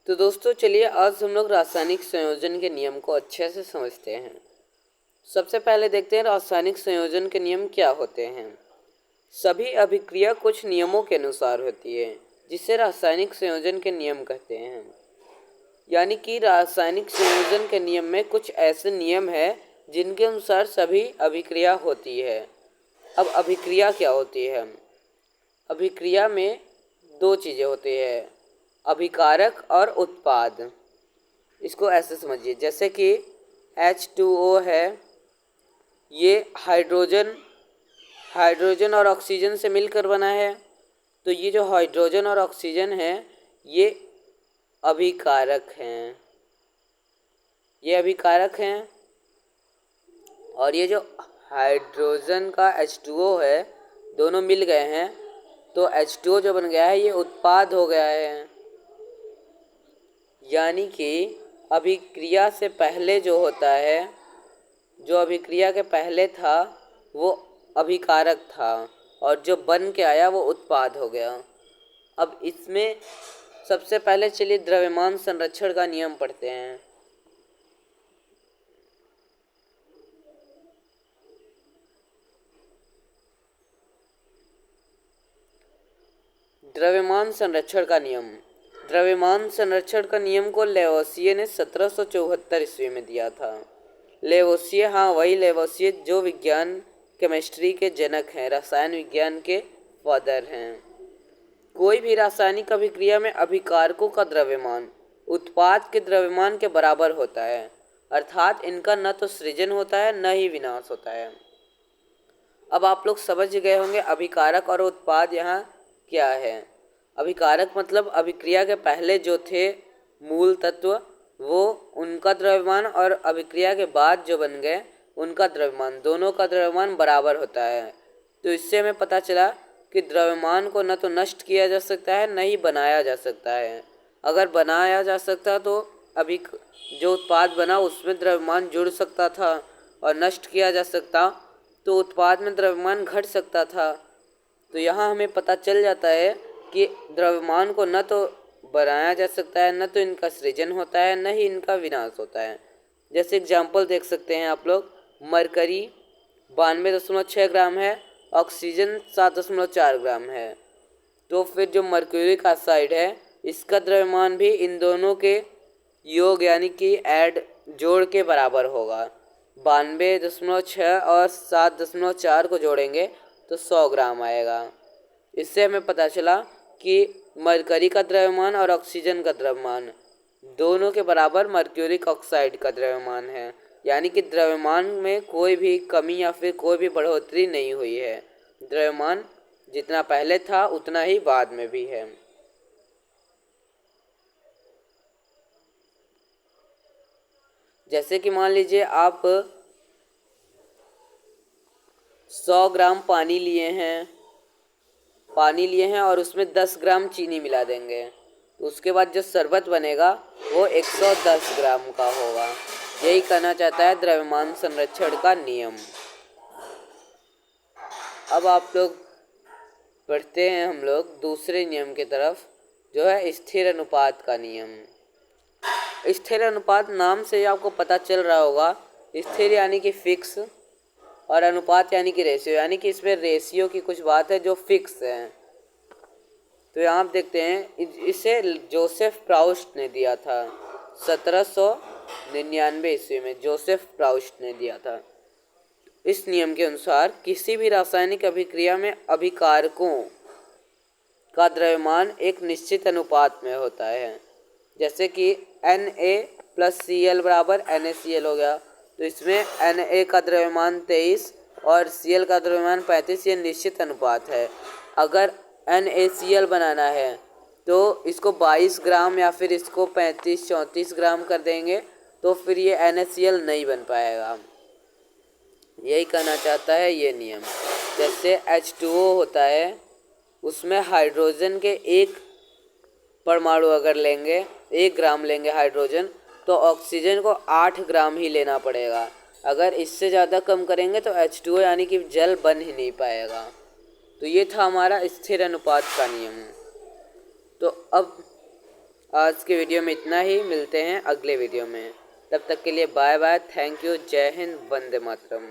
तो दोस्तों चलिए आज हम लोग रासायनिक संयोजन के नियम को अच्छे से समझते हैं। सबसे पहले देखते हैं रासायनिक संयोजन के नियम क्या होते हैं। सभी अभिक्रिया कुछ नियमों के अनुसार होती है जिसे रासायनिक संयोजन के नियम कहते हैं। यानी कि रासायनिक संयोजन के नियम में कुछ ऐसे नियम है जिनके अनुसार सभी अभिक्रिया होती है। अब अभिक्रिया क्या होती है? अभिक्रिया में दो चीज़ें होती है, अभिकारक और उत्पाद। इसको ऐसे समझिए जैसे कि H2O है, ये हाइड्रोजन और ऑक्सीजन से मिलकर बना है। तो ये जो हाइड्रोजन और ऑक्सीजन है ये अभिकारक हैं, और ये जो हाइड्रोजन का H2O है दोनों मिल गए हैं तो H2O जो बन गया है ये उत्पाद हो गया है। यानी कि अभिक्रिया से पहले जो होता है, जो अभिक्रिया के पहले था वो अभिकारक था और जो बन के आया वो उत्पाद हो गया। अब इसमें सबसे पहले चलिए द्रव्यमान संरक्षण का नियम पढ़ते हैं। द्रव्यमान संरक्षण का नियम। द्रव्यमान संरक्षण का नियम को लेवोसिये ने 1774 ईस्वी में दिया था। लेवोसिये, हाँ वही लेवोसिये जो विज्ञान केमिस्ट्री के जनक हैं, रसायन विज्ञान के फादर हैं। कोई भी रासायनिक अभिक्रिया में अभिकारकों का द्रव्यमान उत्पाद के द्रव्यमान के बराबर होता है, अर्थात इनका न तो सृजन होता है न ही विनाश होता है। अब आप लोग समझ गए होंगे अभिकारक और उत्पाद यहाँ क्या है। अभिकारक मतलब अभिक्रिया के पहले जो थे मूल तत्व वो उनका द्रव्यमान, और अभिक्रिया के बाद जो बन गए उनका द्रव्यमान, दोनों का द्रव्यमान बराबर होता है। तो इससे हमें पता चला कि द्रव्यमान को न तो नष्ट किया जा सकता है न ही बनाया जा सकता है। अगर बनाया जा सकता तो अभी जो उत्पाद बना उसमें द्रव्यमान जुड़ सकता था, और नष्ट किया जा सकता तो उत्पाद में द्रव्यमान घट सकता था। तो यहाँ हमें पता चल जाता है कि द्रव्यमान को न तो बनाया जा सकता है, न तो इनका सृजन होता है, न ही इनका विनाश होता है। जैसे एग्जाम्पल देख सकते हैं आप लोग, मरकरी 92.6 ग्राम है, ऑक्सीजन 7.4 ग्राम है। तो फिर जो मर्क्यूरिक ऑक्साइड है इसका द्रव्यमान भी इन दोनों के योग यानी कि जोड़ के बराबर होगा। 92.6 और 7.4 को जोड़ेंगे तो 100 ग्राम आएगा। इससे हमें पता चला कि मरकरी का द्रव्यमान और ऑक्सीजन का द्रव्यमान दोनों के बराबर मर्क्यूरिक ऑक्साइड का द्रव्यमान है। यानी कि द्रव्यमान में कोई भी कमी या फिर कोई भी बढ़ोतरी नहीं हुई है। द्रव्यमान जितना पहले था उतना ही बाद में भी है। जैसे कि मान लीजिए आप 100 ग्राम पानी लिए हैं और उसमें 10 ग्राम चीनी मिला देंगे, तो उसके बाद जो शरबत बनेगा वो 110 ग्राम का होगा। यही कहना चाहता है द्रव्यमान संरक्षण का नियम। अब आप लोग बढ़ते हैं हम लोग दूसरे नियम की तरफ, जो है स्थिर अनुपात का नियम। स्थिर अनुपात नाम से आपको पता चल रहा होगा, स्थिर यानी कि फिक्स और अनुपात यानी कि रेशियो, यानी कि इसमें रेशियो की कुछ बात है जो फिक्स है। तो यहाँ आप देखते हैं इसे जोसेफ प्राउस्ट ने दिया था 1799 ईस्वी में, जोसेफ प्राउस्ट ने दिया था। इस नियम के अनुसार किसी भी रासायनिक अभिक्रिया में अभिकारकों का द्रव्यमान एक निश्चित अनुपात में होता है। जैसे कि Na+Cl बराबर NaCl हो गया, तो इसमें Na का द्रव्यमान 23 और Cl का द्रव्यमान 35, ये निश्चित अनुपात है। अगर NaCl बनाना है तो इसको 22 ग्राम या फिर इसको 35-34 ग्राम कर देंगे तो फिर ये NaCl नहीं बन पाएगा। यही कहना चाहता है ये नियम। जैसे H2O होता है उसमें हाइड्रोजन के एक परमाणु अगर लेंगे, 1 ग्राम लेंगे हाइड्रोजन, तो ऑक्सीजन को 8 ग्राम ही लेना पड़ेगा। अगर इससे ज़्यादा कम करेंगे तो H2O यानी कि जल बन ही नहीं पाएगा। तो ये था हमारा स्थिर अनुपात का नियम। तो आज के वीडियो में इतना ही, मिलते हैं अगले वीडियो में। तब तक के लिए बाय बाय, थैंक यू, जय हिंद, वंदे मातरम।